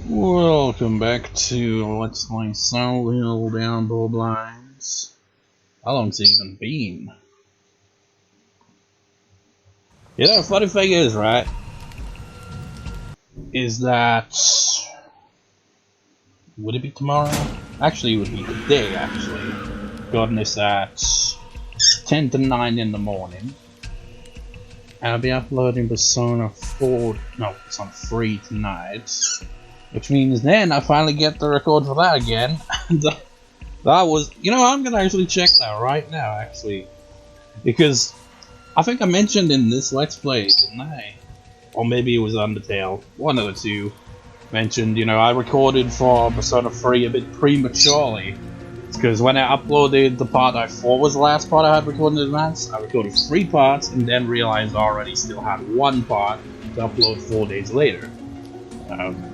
Welcome back to Let's Play Sewell Downpour Blinds. How long's it even been? You know, the funny thing is, right? Is that... Would it be tomorrow? Actually, it would be today, actually. Gotten this at 10 to 9 in the morning. And I'll be uploading Persona 4... No, Persona 3 tonight. Which means then I finally get the record for that again. That was, you know, I'm gonna actually check that right now, actually, because I think I mentioned in this Let's Play, didn't I? Or maybe it was Undertale, one of the two. Mentioned, you know, I recorded for Persona 3 a bit prematurely. It's because when I uploaded the part I thought was the last part I had recorded in advance, I recorded 3 parts and then realized I already still had 1 part to upload 4 days later.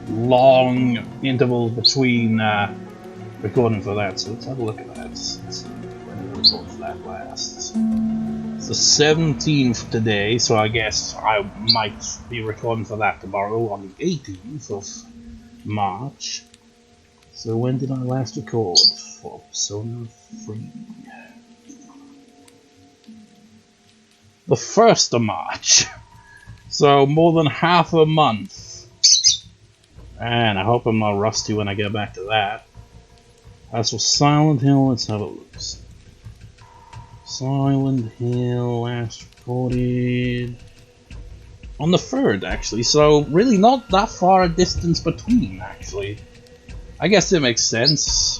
Long intervals between recording for that, so let's have a look at that. Let's see when we record for that last. It's the 17th today, so I guess I might be recording for that tomorrow on the 18th of March. So when did I last record for Persona 3? The 1st of March. So more than half a month. And I hope I'm not rusty when I get back to that. As for Silent Hill, let's have a look. Silent Hill last recorded on the 3rd, actually, so really not that far a distance between, actually. I guess it makes sense.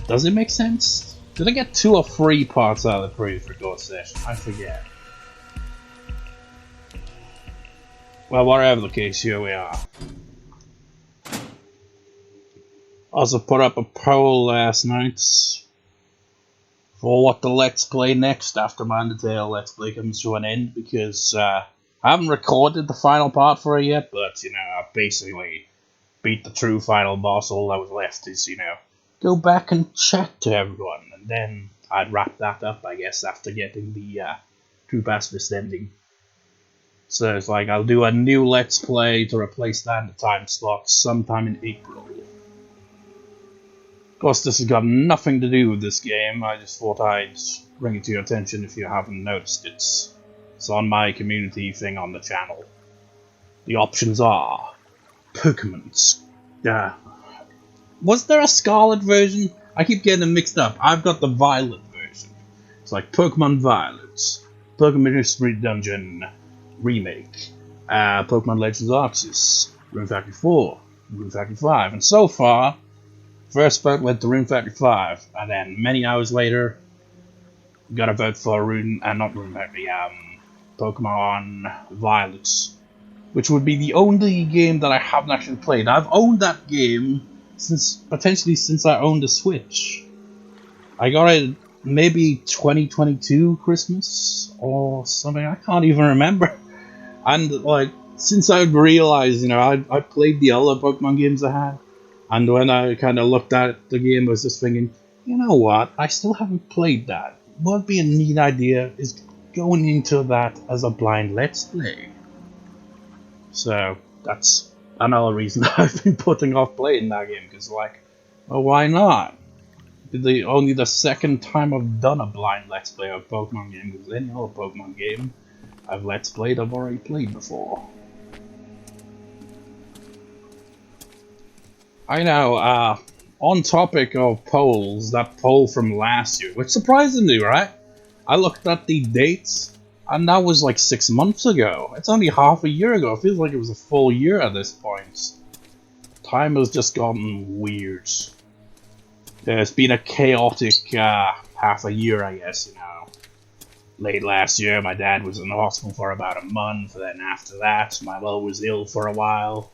Does it make sense? Did I get 2 or 3 parts out of the previous record session? I forget. Well, whatever the case, here we are. Also put up a poll last night for what the Let's Play next after my Undertale Let's Play comes to an end, because I haven't recorded the final part for it yet, but, you know, I basically beat the true final boss. All that was left is, you know, go back and chat to everyone, and then I'd wrap that up, I guess, after getting the true pacifist ending. So it's like, I'll do a new Let's Play to replace that in the time slot sometime in April. Of course, this has got nothing to do with this game. I just thought I'd bring it to your attention if you haven't noticed it. It's on my community thing on the channel. The options are Pokemon. Was there a Scarlet version? I keep getting them mixed up. I've got the Violet version. It's like Pokemon Violet, Pokemon Mystery Dungeon Remake, Pokemon Legends Arceus, Rune Factory 4, Rune Factory 5, and so far, first vote went to Rune Factory 5, and then many hours later, got a vote for Pokemon Violet, which would be the only game that I haven't actually played. I've owned that game since I owned a Switch. I got it maybe 2022 Christmas or something. I can't even remember. And like, since I realized, you know, I played the other Pokemon games I had. And when I kind of looked at the game, I was just thinking, you know what, I still haven't played that. What would be a neat idea is going into that as a blind Let's Play. So, that's another reason I've been putting off playing that game, because like, well, why not? Only the 2nd time I've done a blind Let's Play of a Pokemon game, because any other Pokemon game I've Let's Played, I've already played before. I know, on topic of polls, that poll from last year, which surprised me, right? I looked at the dates, and that was like 6 months ago. It's only half a year ago. It feels like it was a full year at this point. Time has just gotten weird. It's been a chaotic half a year, I guess, you know. Late last year, my dad was in the hospital for about a month, and then after that, my mother was ill for a while.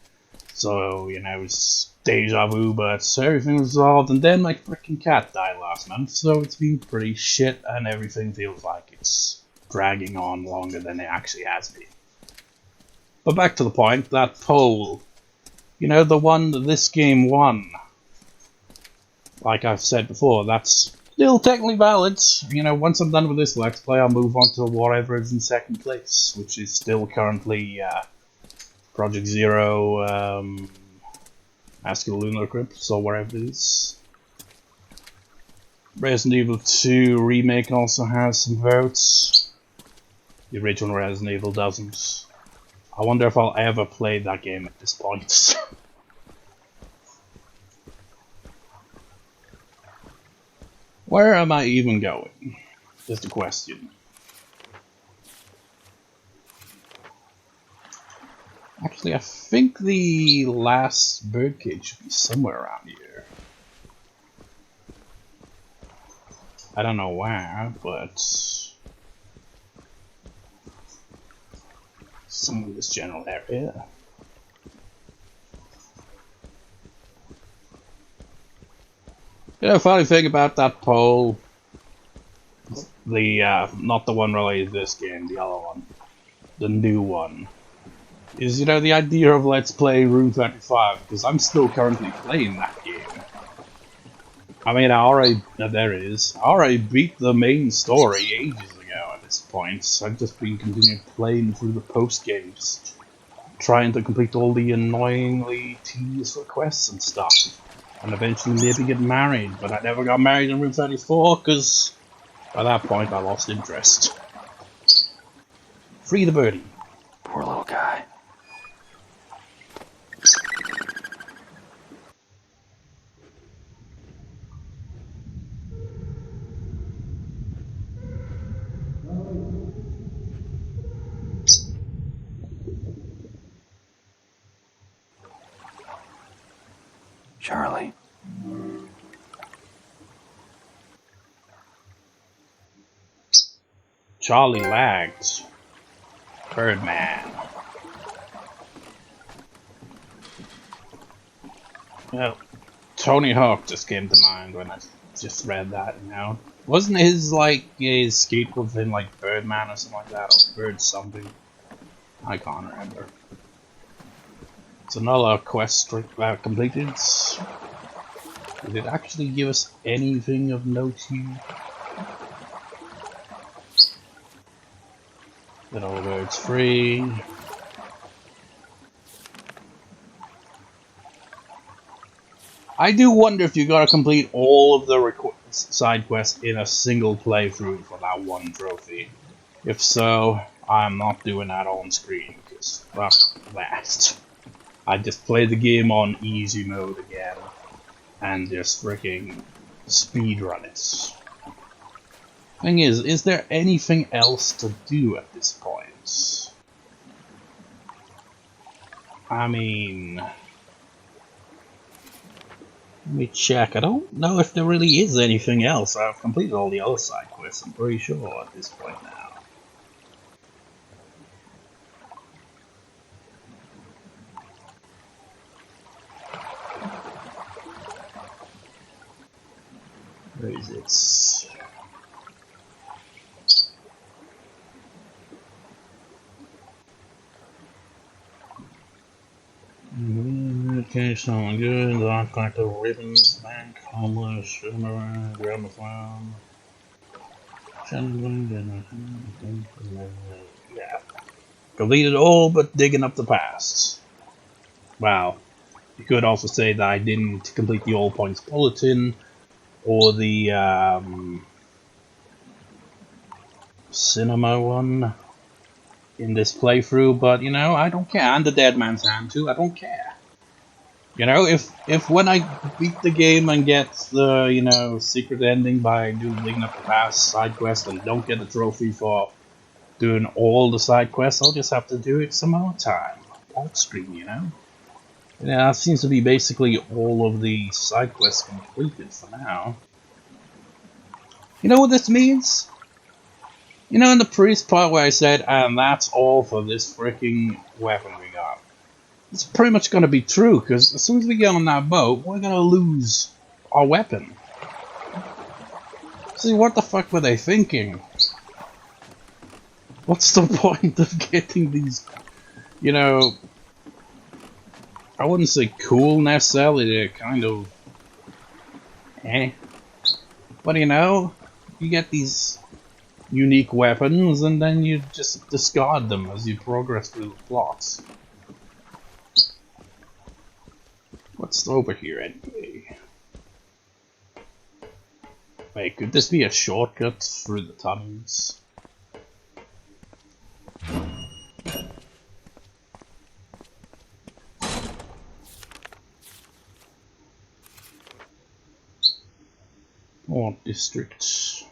So, you know, it was deja vu, but everything was resolved, and then my freaking cat died last month, so it's been pretty shit, and everything feels like it's dragging on longer than it actually has been. But back to the point, that poll, you know, the one that this game won, like I've said before, that's still technically valid. You know, once I'm done with this Let's Play, I'll move on to whatever is in 2nd place, which is still currently Project Zero, Ask your Lunar Crypts or wherever it is. Resident Evil 2 Remake also has some votes. The original Resident Evil doesn't. I wonder if I'll ever play that game at this point. Where am I even going? Is the question. Actually, I think the last birdcage should be somewhere around here. I don't know where, but somewhere in this general area. You know, funny thing about that poll, the not the one related to this game, the other one, the new one, is, you know, the idea of let's play Room 35, because I'm still currently playing that game. I mean, there it is. I already beat the main story ages ago at this point, so I've just been continuing playing through the post-games, trying to complete all the annoyingly tedious requests and stuff, and eventually maybe get married, but I never got married in Room 34, because by that point I lost interest. Free the birdie. Poor little guy. Charlie. Charlie lagged. Birdman. Well, Tony Hawk just came to mind when I just read that, you know. Wasn't his, like, his skateboard thing like Birdman or something like that, or Bird something? I can't remember. It's another quest completed. Did it actually give us anything of note here? Little birds free. I do wonder if you gotta complete all of the side quests in a single playthrough for that one trophy. If so, I'm not doing that on screen, because fuck that. I just play the game on easy mode again, and just freaking speedrun it. Thing is there anything else to do at this point? I mean, let me check. I don't know if there really is anything else. I've completed all the other side quests, I'm pretty sure at this point now. Where is it? Okay, someone good. Lock collector, ribbons, bank, homeless, shimmer, gramophone. Yeah. Completed all but digging up the past. Wow. You could also say that I didn't complete the All Points Bulletin or the cinema one in this playthrough, but you know, I don't care. And the Dead Man's Hand too, I don't care. You know, if when I beat the game and get the, you know, secret ending by digging up the past side quest and don't get the trophy for doing all the side quests, I'll just have to do it some other time. Off screen, you know? Yeah, that seems to be basically all of the side quests completed for now. You know what this means? You know, in the previous part where I said, and that's all for this freaking weapon we got. It's pretty much going to be true, because as soon as we get on that boat, we're going to lose our weapon. See, what the fuck were they thinking? What's the point of getting these, you know, I wouldn't say cool necessarily, they're kind of but you know, you get these unique weapons and then you just discard them as you progress through the plots. What's over here anyway? Wait, could this be a shortcut through the tunnels? Or districts?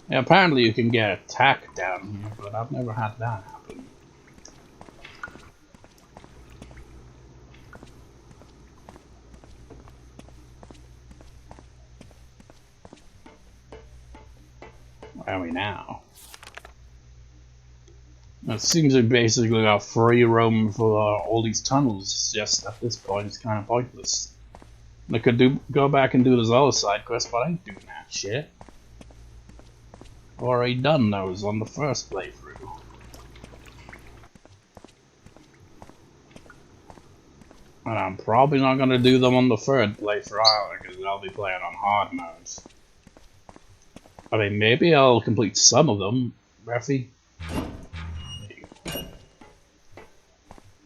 Yeah, apparently you can get attacked down here, but I've never had that happen. Where are we now? It seems we basically got free roam for all these tunnels. It's just at this point it's kind of pointless. I could go back and do this other side quest, but I ain't doing that shit. Already done those on the first playthrough. And I'm probably not gonna do them on the third playthrough either, because I'll be playing on hard modes. I mean, maybe I'll complete some of them, Ruffy.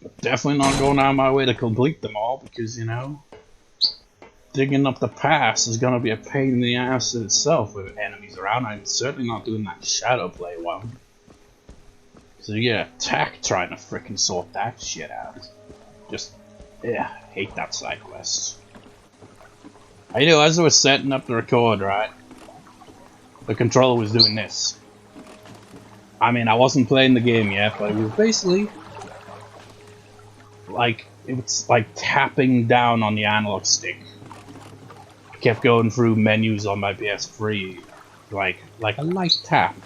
But definitely not going out of my way to complete them all, because, you know, digging up the pass is gonna be a pain in the ass in itself with enemies around. I'm certainly not doing that shadow play one. So you get attacked trying to frickin' sort that shit out. Just, yeah, hate that side quest. I know, as I was setting up the record, right, the controller was doing this. I mean, I wasn't playing the game yet, but it was basically like, it's like tapping down on the analog stick. I kept going through menus on my PS3, like a light tap.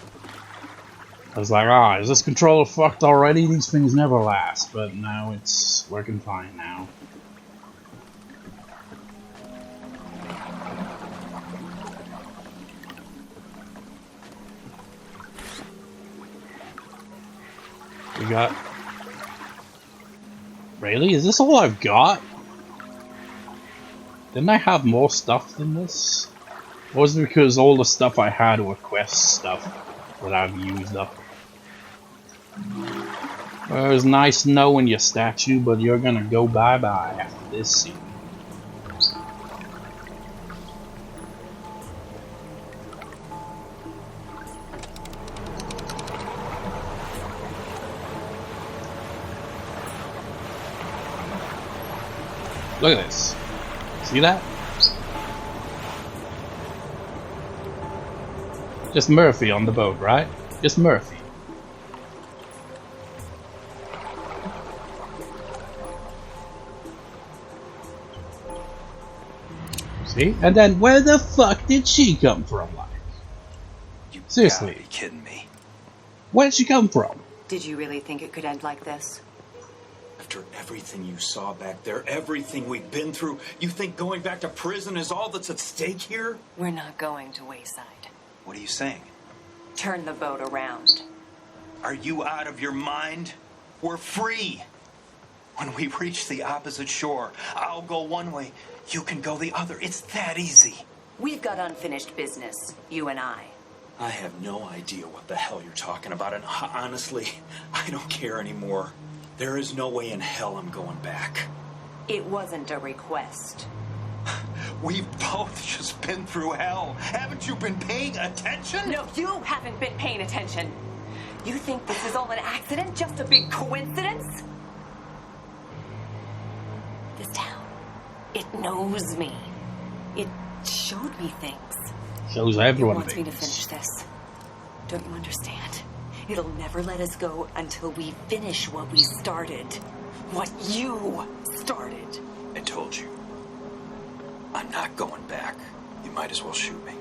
I was like, ah, is this controller fucked already? These things never last, but now it's working fine now. We got... Really? Is this all I've got? Didn't I have more stuff than this? Or was it because all the stuff I had were quest stuff that I've used up? Well, it was nice knowing your statue, but you're gonna go bye-bye after this scene. Look at this. See that? Just Murphy on the boat, right? Just Murphy. See? And then where the fuck did she come from, like? You Seriously. gotta be kidding me. Where'd she come from? Did you really think it could end like this? After everything you saw back there, everything we've been through, you think going back to prison is all that's at stake here? We're not going to Wayside. What are you saying? Turn the boat around. Are you out of your mind? We're free. When we reach the opposite shore, I'll go one way, you can go the other. It's that easy. We've got unfinished business, you and I. I have no idea what the hell you're talking about, and honestly, I don't care anymore. There is no way in hell I'm going back. It wasn't a request. We've both just been through hell. Haven't you been paying attention? No, you haven't been paying attention. You think this is all an accident? Just a big coincidence? This town, it knows me. It showed me things. Shows everyone It wants me to things. finish this. Don't you understand? It'll never let us go until we finish what we started. What you started. I told you. I'm not going back. You might as well shoot me.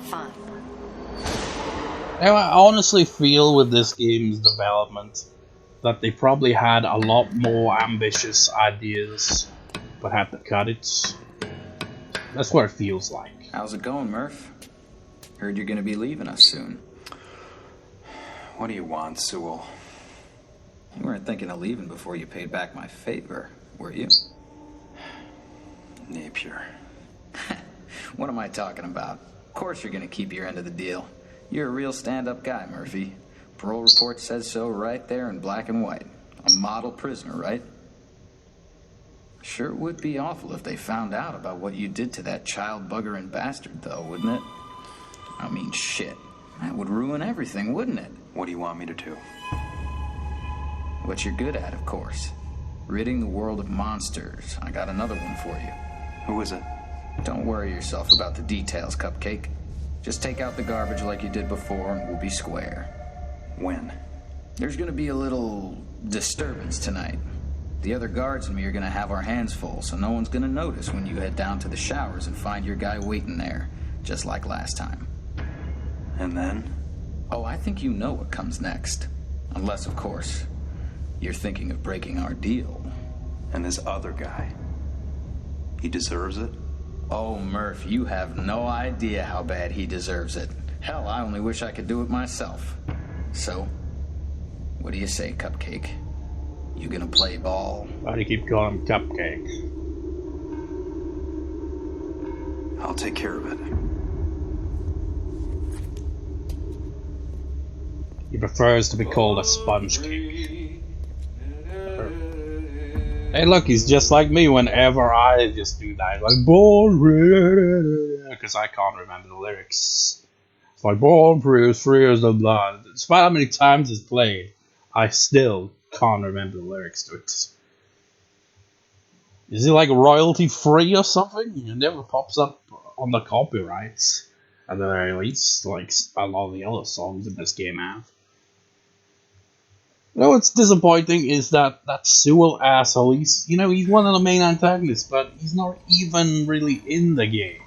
Fine. I honestly feel with this game's development that they probably had a lot more ambitious ideas, but had to cut it. That's what it feels like. How's it going, Murph? Heard you're gonna be leaving us soon. What do you want, Sewell? You weren't thinking of leaving before you paid back my favor, were you? Napier. What am I talking about? Of course you're gonna keep your end of the deal. You're a real stand-up guy, Murphy. Parole report says so right there in black and white. A model prisoner, right? Sure would be awful if they found out about what you did to that child buggering bastard, though, wouldn't it? I mean, shit. That would ruin everything, wouldn't it? What do you want me to do? What you're good at, of course. Ridding the world of monsters. I got another one for you. Who is it? Don't worry yourself about the details, Cupcake. Just take out the garbage like you did before and we'll be square. When? There's gonna be a little disturbance tonight. The other guards and me are gonna have our hands full, so no one's gonna notice when you head down to the showers and find your guy waiting there, just like last time. And then? Oh, I think you know what comes next. Unless, of course, you're thinking of breaking our deal. And this other guy? He deserves it? Oh, Murph, you have no idea how bad he deserves it. Hell, I only wish I could do it myself. So, what do you say, Cupcake? You gonna play ball? Why do you keep calling him Cupcake? I'll take care of it. He prefers to be called a sponge cake. Hey look, he's just like me whenever I just do that. Like, born because I can't remember the lyrics. It's like, born free as the blood. Despite how many times it's played, I still can't remember the lyrics to it. Is he like royalty free or something? It never pops up on the copyrights. At the very least, like a lot of the other songs in this game have. You know what's disappointing is that Sewell asshole, he's one of the main antagonists, but he's not even really in the game.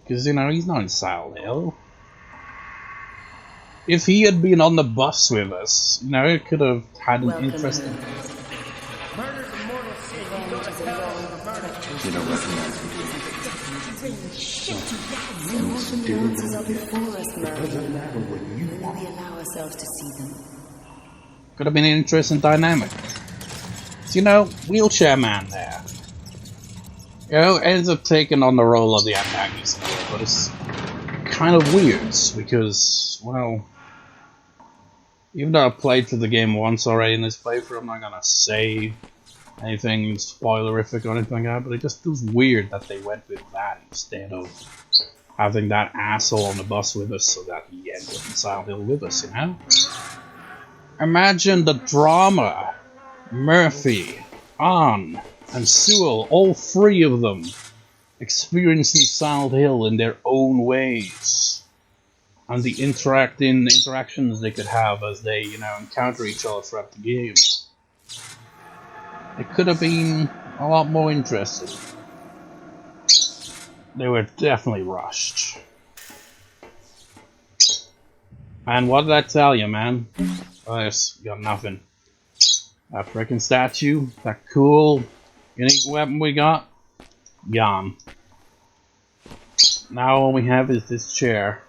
Because, he's not in Silent Hill. If he had been on the bus with us, it could have had an interesting... You don't recognize me. Could have been an interesting dynamic. So, wheelchair man there. Ends up taking on the role of the antagonist, but it's kind of weird because, well, even though I've played through the game once already in this playthrough, I'm not gonna say anything spoilerific or anything like that, but it just feels weird that they went with that instead of having that asshole on the bus with us so that he ended up in Silent Hill with us, Imagine the drama. Murphy, Ann, and Sewell, all three of them, experiencing Silent Hill in their own ways. And the interactions they could have as they, encounter each other throughout the game. It could have been a lot more interesting. They were definitely rushed. And what did I tell you, man? Oh, yes, got nothing. That frickin' statue, that cool, unique weapon we got, gone. Now all we have is this chair.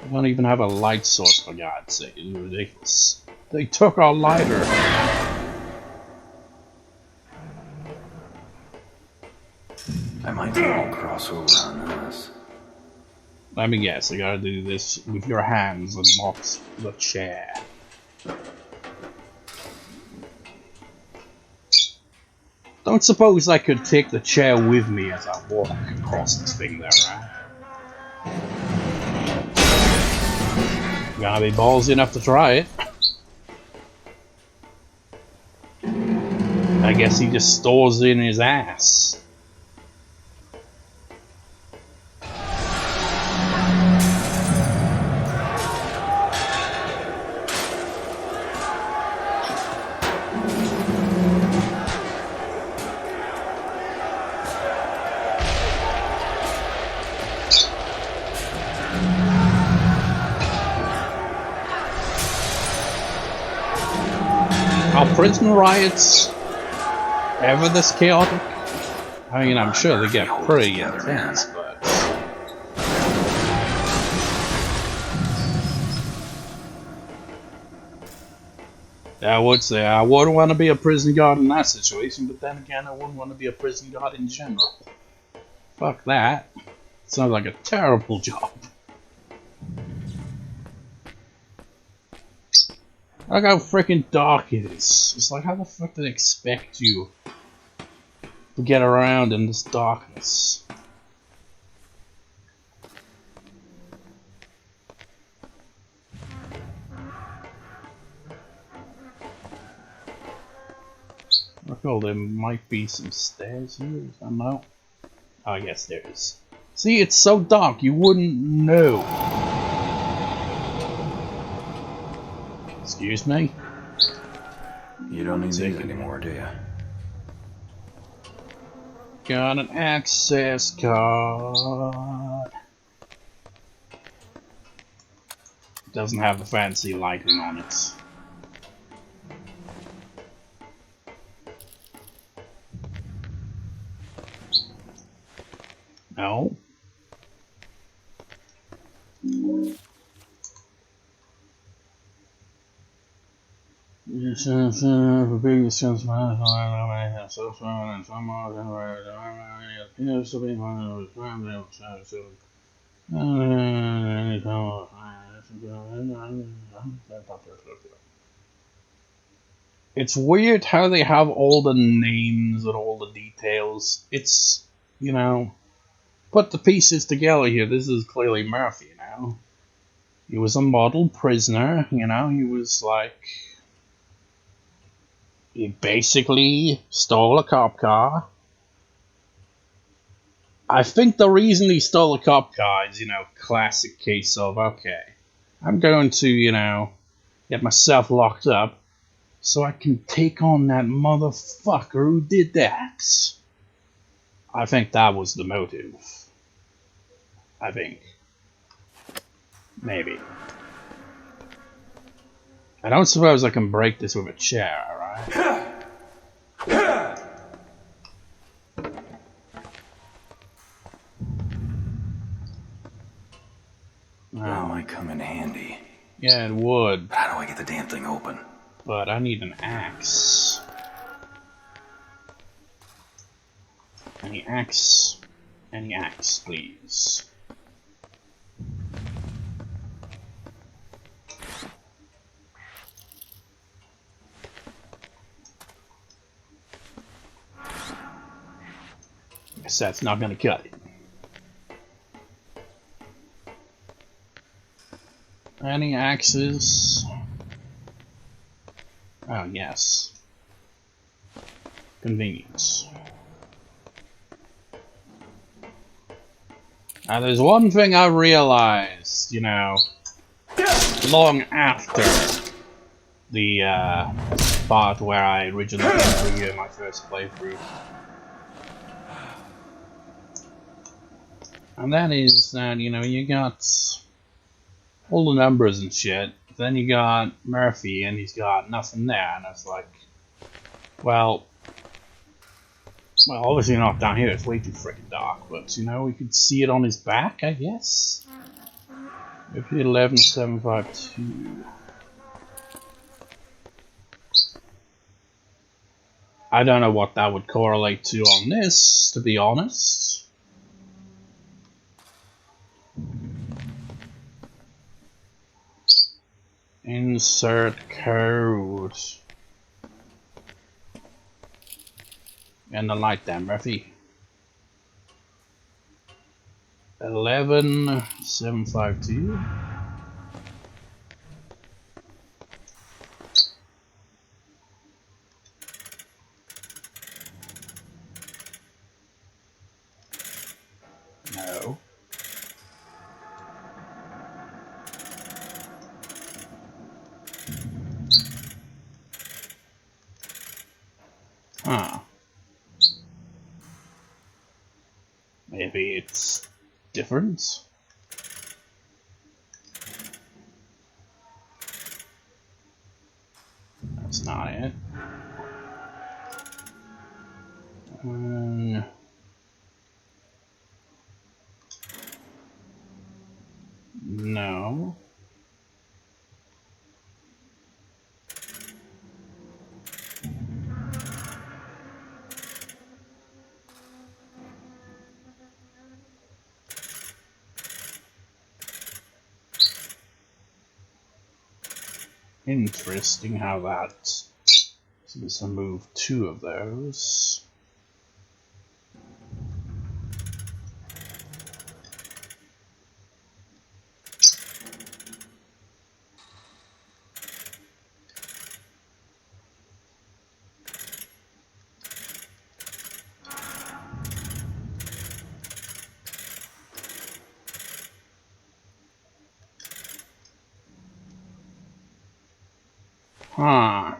We don't even have a light source, for God's sake. It's ridiculous. They took our lighter. I might do a crossover on this. Let me guess, you gotta do this with your hands and not the chair. Don't suppose I could take the chair with me as I walk across this thing there, right? Gotta be ballsy enough to try it. I guess he just stores it in his ass. Are prison riots ever this chaotic? I mean, I'm sure they get pretty intense, but... I would say I wouldn't want to be a prison guard in that situation, but then again, I wouldn't want to be a prison guard in general. Fuck that. Sounds like a terrible job. Look how freaking dark it is. It's like, how the fuck did they expect you to get around in this darkness? Oh, there might be some stairs here. I don't know. Oh, yes, there is. See, it's so dark, you wouldn't know. Excuse me? You don't need these anymore, do you? Got an access card. Doesn't have the fancy lighting on it. No. It's weird how they have all the names and all the details. It's, you know, put the pieces together here. This is clearly Murphy, you know. He was a model prisoner, you know. He was like, he basically stole a cop car. I think the reason he stole a cop car is, you know, classic case of, okay, I'm going to, you know, get myself locked up so I can take on that motherfucker who did that. I think that was the motive. I think. Maybe. I don't suppose I can break this with a chair, alright? That might come in handy. Yeah, it would. How do I get the damn thing open? But I need an axe. Any axe? Any axe, please. Guess that's not gonna cut it. Any axes? Oh, yes. Convenience. Now, there's one thing I realized, you know, long after the part where I originally came through here in my first playthrough. And that is that, you know, you got all the numbers and shit. Then you got Murphy, and he's got nothing there, and it's like, well, obviously not down here. It's way too freaking dark, but you know, we could see it on his back, I guess. Maybe 11752. I don't know what that would correlate to on this, to be honest. Insert code. And the light there, Murphy. 11752. No. Huh. Maybe it's different? That's not it. No. Interesting how that seems to move 2 of those. Huh.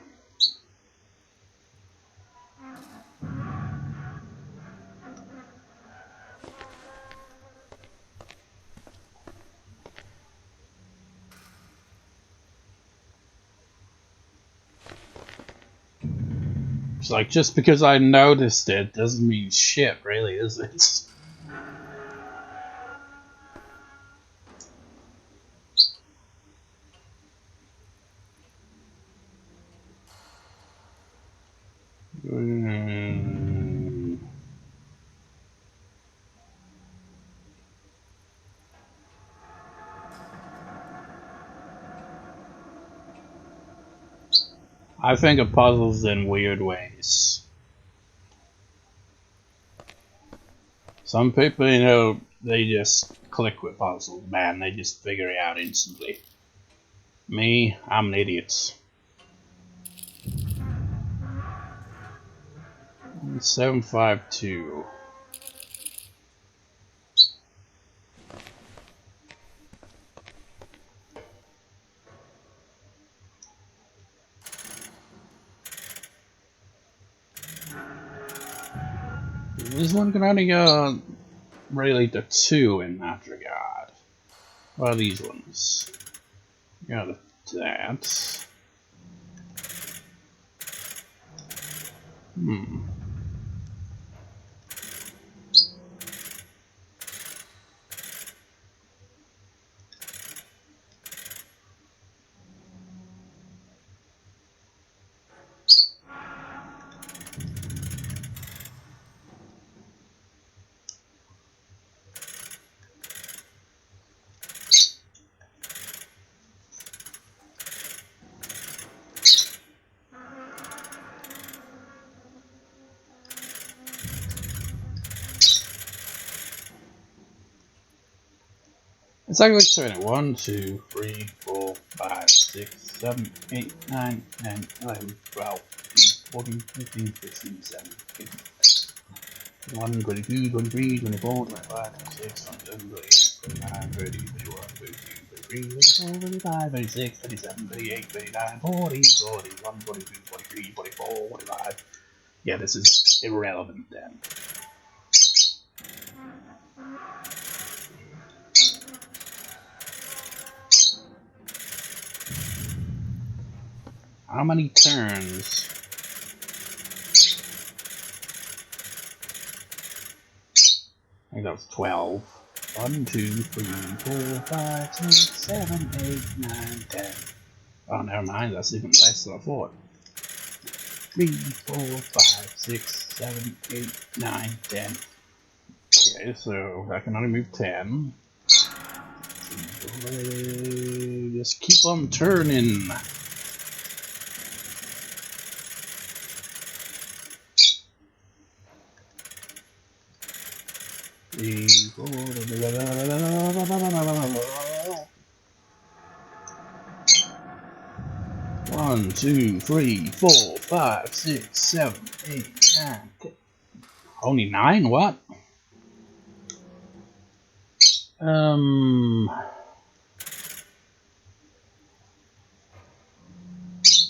It's like, just because I noticed it doesn't mean shit, really, is it? I think of puzzles in weird ways. Some people, you know, they just click with puzzles, man. They just figure it out instantly. Me, I'm an idiot. 752. This one can only go really to 2 in that regard. What are these ones? Got that. It's actually turn it 1, 2, 3, 4, 5, 6, 7, 8, 9, 10, 11, 12, 13, 14, 15, 16, 17, 18, 21, 22, 23, 24, 25, 26, 27, 28, 29, 30, 31, 32, 33, 34, 35, 36, 37, 38, 39, 40, 41, 42, 43, 44, 45. Yeah, this is irrelevant then. How many turns? I think that was 12. 1, 2, 3, 4, 5, 6, 7, 8, 9, 10. Oh, never mind, that's even less than I thought. 3, 4, 5, 6, 7, 8, 9, 10. Okay, so I can only move 10. Just keep on turning. Three, 4, 1, 2, 3, 4, 5, 6, 7, 8, 9, 10. Only 9? What?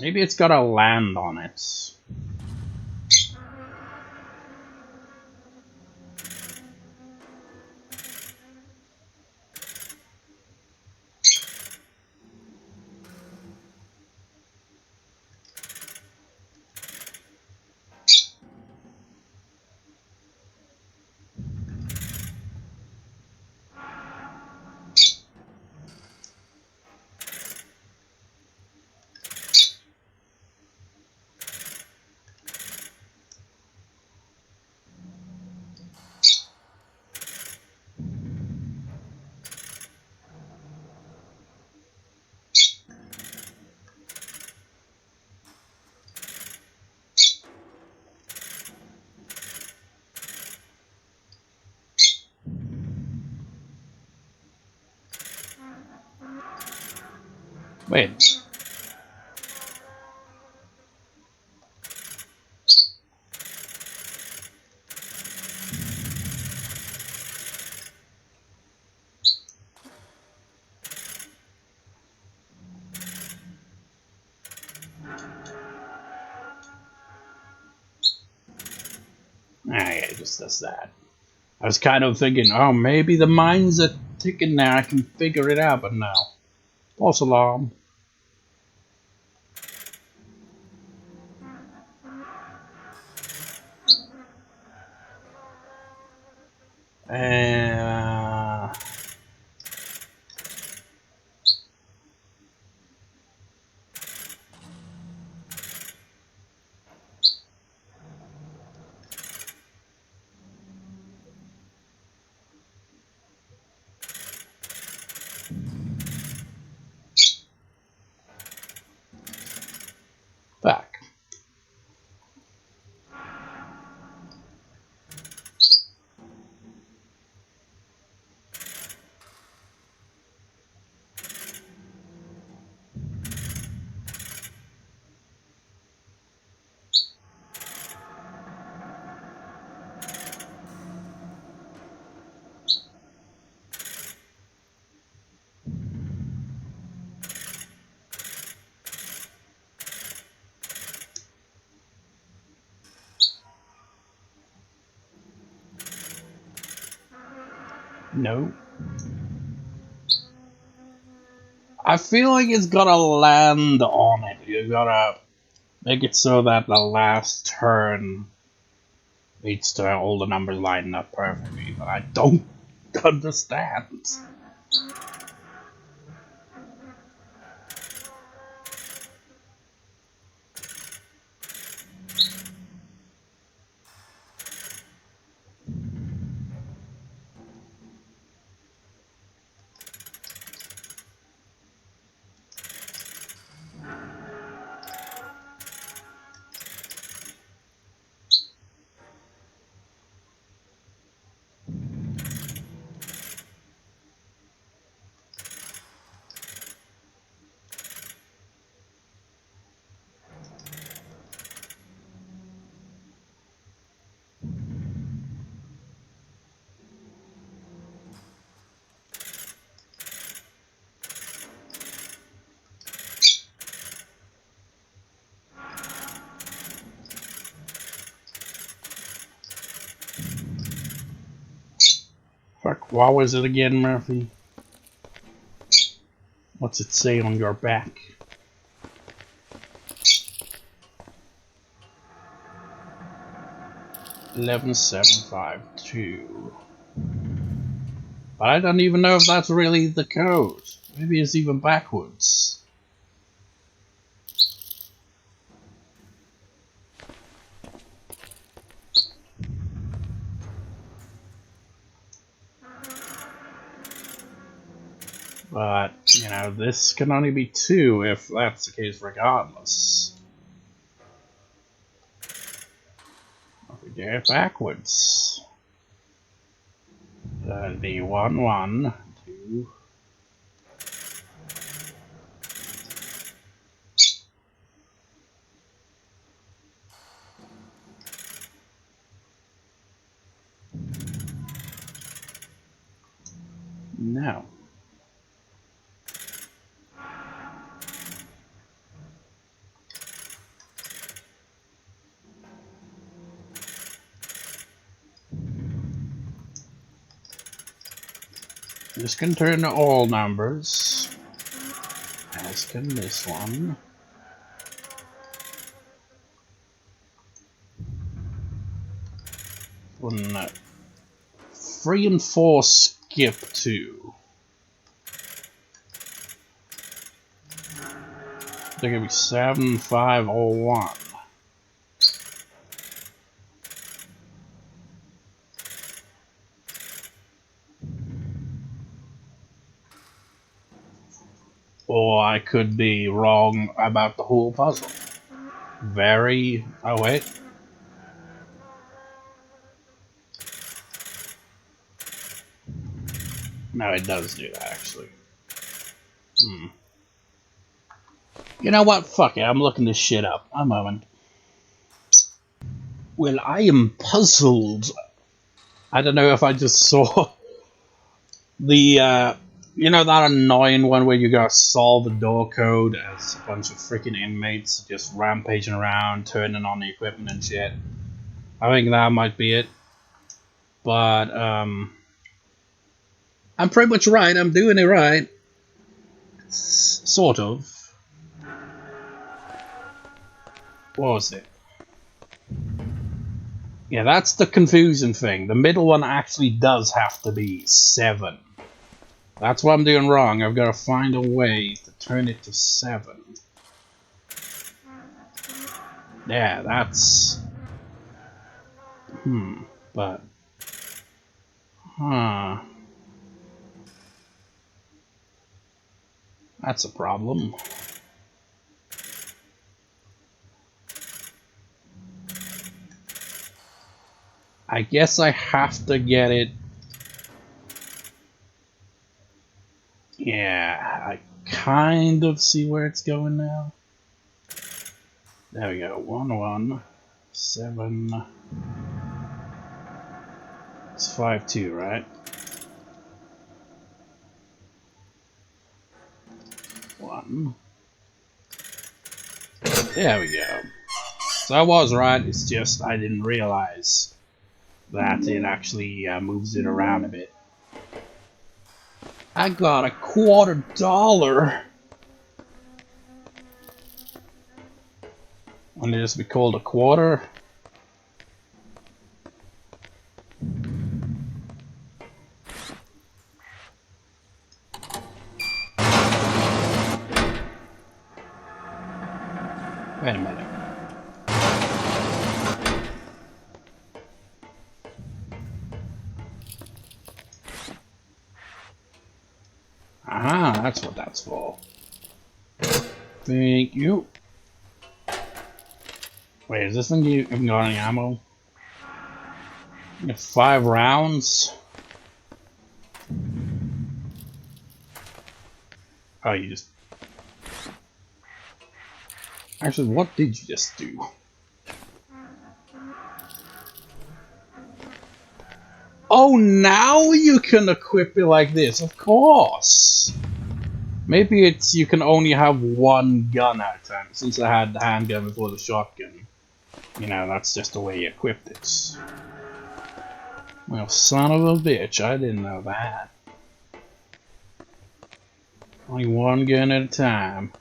Maybe it's got a land on it. Wait. Yeah, it just does that. I was kind of thinking, oh, maybe the mines are ticking now, I can figure it out, but no. False alarm. Back. No. I feel like it's gotta land on it. You gotta make it so that the last turn leads to all the numbers lining up perfectly, but I don't understand. Fuck, what was it again, Murphy? What's it say on your back? $11,752. But I don't even know if that's really the code. Maybe it's even backwards. But, you know, this can only be 2 if that's the case regardless. If we get backwards. That'd be 1, 1, 2. No. This can turn to all numbers, as can this one. When 3 and 4 skip 2. They're gonna be 7, 5, or 1. Or I could be wrong about the whole puzzle. Oh wait. No, it does do that actually. You know what? Fuck it. I'm looking this shit up. A moment. Well, I am puzzled. I don't know if I just saw the, you know that annoying one where you gotta solve a door code as a bunch of freaking inmates just rampaging around, turning on the equipment and shit. I think that might be it. But, I'm pretty much right. I'm doing it right. Sort of. What was it? Yeah, that's the confusing thing. The middle one actually does have to be 7. That's what I'm doing wrong. I've got to find a way to turn it to 7. Yeah, that's... but... Huh... That's a problem. I guess I have to get it... Yeah, I kind of see where it's going now. There we go. 1, 1, 7... It's 5, 2, right? 1. There we go. So I was right, it's just I didn't realize that it actually moves it around a bit. I got $25. Wouldn't it just be called a quarter? Wait a minute. Ah, that's what that's for. Thank you. Wait, is this thing even got any ammo? You have 5 rounds? Oh, you just... Actually, what did you just do? Oh, now you can equip it like this, of course! Maybe it's you can only have 1 gun at a time, since I had the handgun before the shotgun. You know, that's just the way you equipped it. Well, son of a bitch, I didn't know that. Only 1 gun at a time.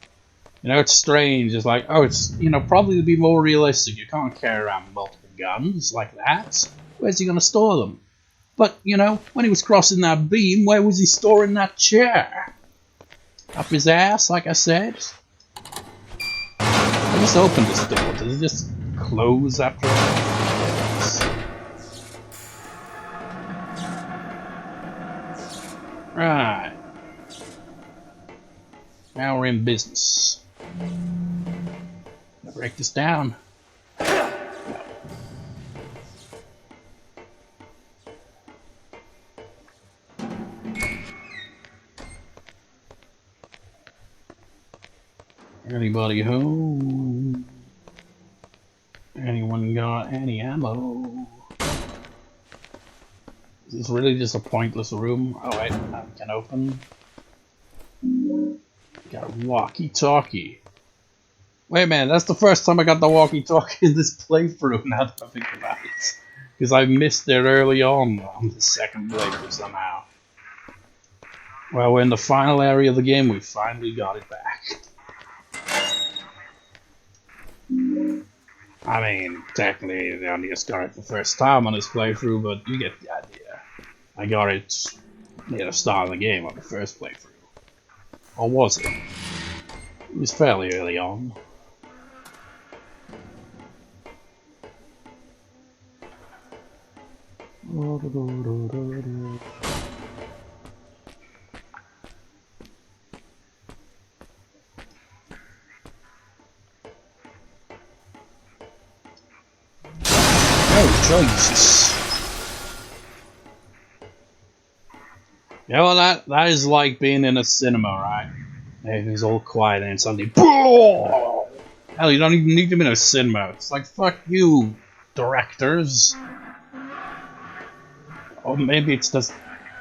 You know, it's strange, it's like, oh, it's, you know, probably to be more realistic, you can't carry around multiple guns like that. Where's he gonna store them? But, you know, when he was crossing that beam, where was he storing that chair? Up his ass, like I said? I just opened this door, does it just close after all? Right. Now we're in business. Gonna break this down. Anybody home? Anyone got any ammo? Is this really just a pointless room? Oh wait, I can open. Got a walkie-talkie. Wait a minute, that's the first time I got the walkie-talkie in this playthrough, now that I think about it. Because I missed it early on the second playthrough somehow. Well, we're in the final area of the game, we finally got it back. I mean, technically, I only just got it the first time on this playthrough, but you get the idea. I got it near the start of the game on the first playthrough. Or was it? It was fairly early on. Oh, Jesus. Yeah, well, that is like being in a cinema, right? Everything's all quiet and suddenly hell, you don't even need them in a cinema. It's like, fuck you, directors. Or maybe it's just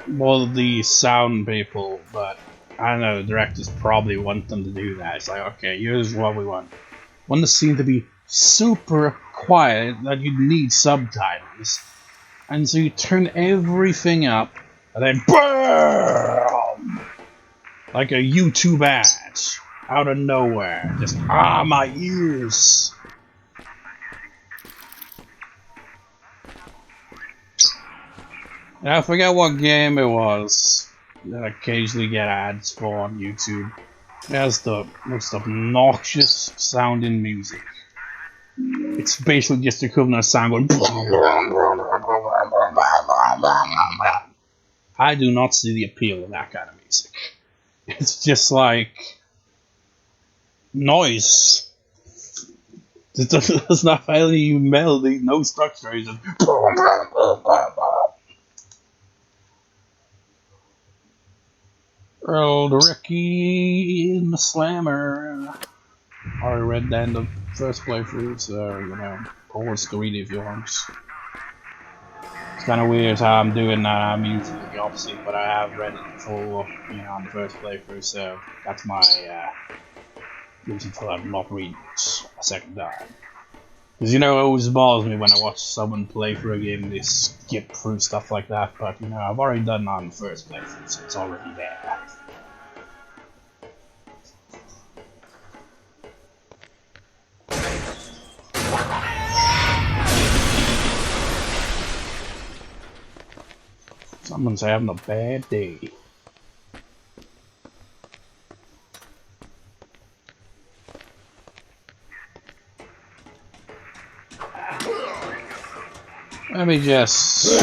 more the sound people, but I don't know, the directors probably want them to do that. It's like, okay, here's what we want. Want the scene to be super quiet that you need subtitles. And so you turn everything up, and then BAM! Like a YouTube ad, out of nowhere. Just, my ears! And I forget what game it was that I occasionally get ads for on YouTube. It has the most obnoxious sounding music. It's basically just the equivalent of sound going. I do not see the appeal of that kind of music. It's just like noise. It does not have any melody, no structure. It's just. Old Ricky in the Slammer. I already read that in the first playthrough, so you know, pause to read it if you want. It's kind of weird how I'm doing that. I'm usually the opposite, but I have read it full, you know, on the first playthrough, so that's my reason for not reading it a second time. Because, you know, it always bothers me when I watch someone play through a game and they skip through stuff like that, but, you know, I've already done that on the first playthrough, so it's already there. Someone's having a bad day. Let me just...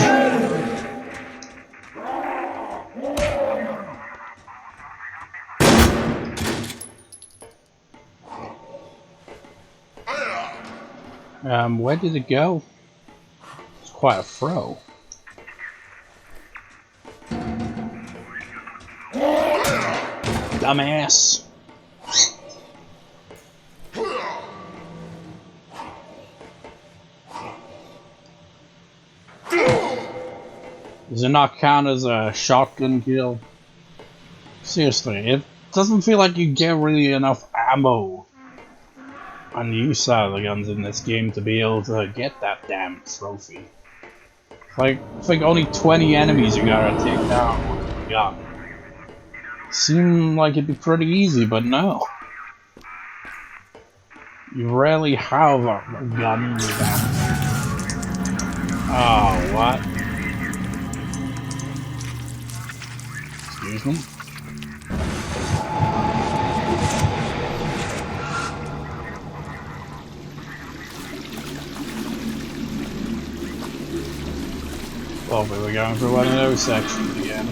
where did it go? It's quite a throw. Dumbass. Does it not count as a shotgun kill? Seriously, it doesn't feel like you get really enough ammo on the use side of the guns in this game to be able to get that damn trophy. It's like only 20 enemies you gotta take down with a gun. Seemed like it'd be pretty easy, but no. You rarely have a gun with that. Oh, what? Excuse me? Well, we were going for one of those sections again.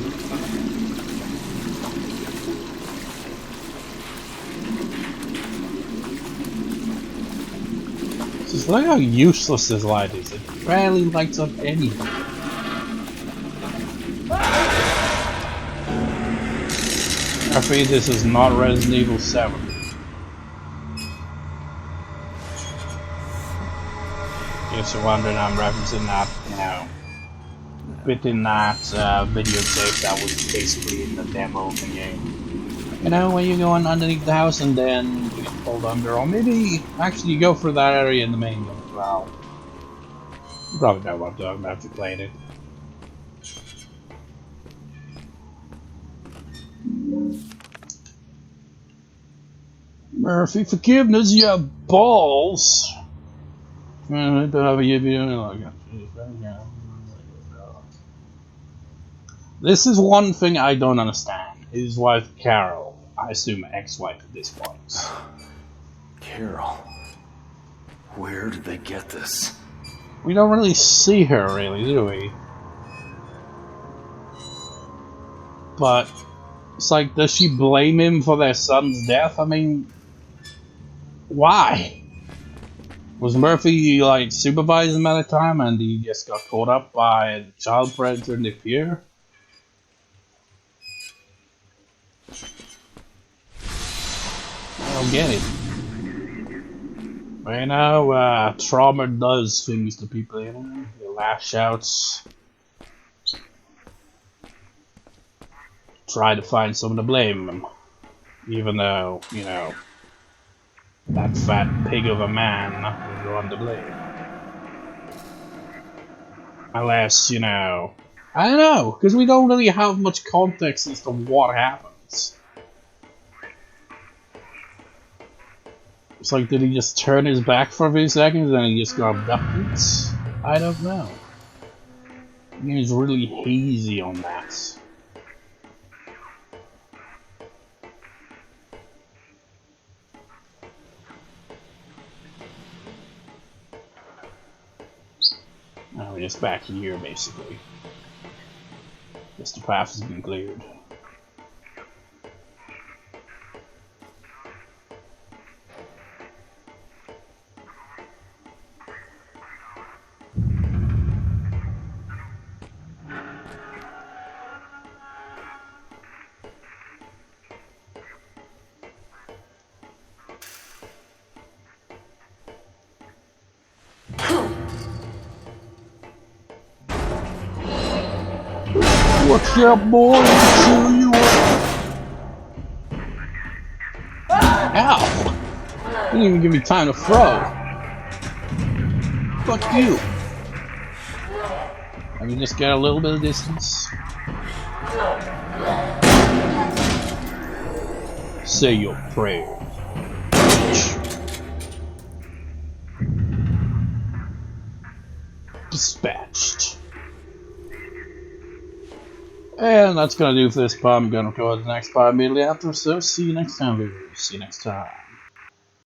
Just look how useless this light is. It barely lights up anything. I feel this is not Resident Evil 7. If you're wondering, I'm referencing that, you know, bit in that videotape that was basically in the demo of the game. You know, when you're going underneath the house and then you get pulled under, or maybe actually you go for that area in the main game as well. You probably know what I'm talking about if you played it. Murphy, forgiveness, you have balls. This is one thing I don't understand. His wife Carol, I assume ex-wife at this point. Carol, where did they get this? We don't really see her, really, do we? But it's like, does she blame him for their son's death? I mean, why? Was Murphy like supervising him at the time and he just got caught up by the child predator in the pier? don't get it. But you know, trauma does things to people, you know? They lash out. Try to find someone to blame. Even though, you know, that fat pig of a man was the one to blame. Unless, you know... I don't know, because we don't really have much context as to what happens. It's like, did he just turn his back for a few seconds and he just got abducted? I don't know. The game's really hazy on that. Oh, we're just back here, basically. Guess the path has been cleared. What's up, boy? I'll show you what. Ow! Didn't even give me time to throw. Fuck you. Let me just get a little bit of distance. Say your prayer. Dispatched. And that's gonna do for this part. I'm gonna record the next part immediately after, so see you next time, viewers. See you next time.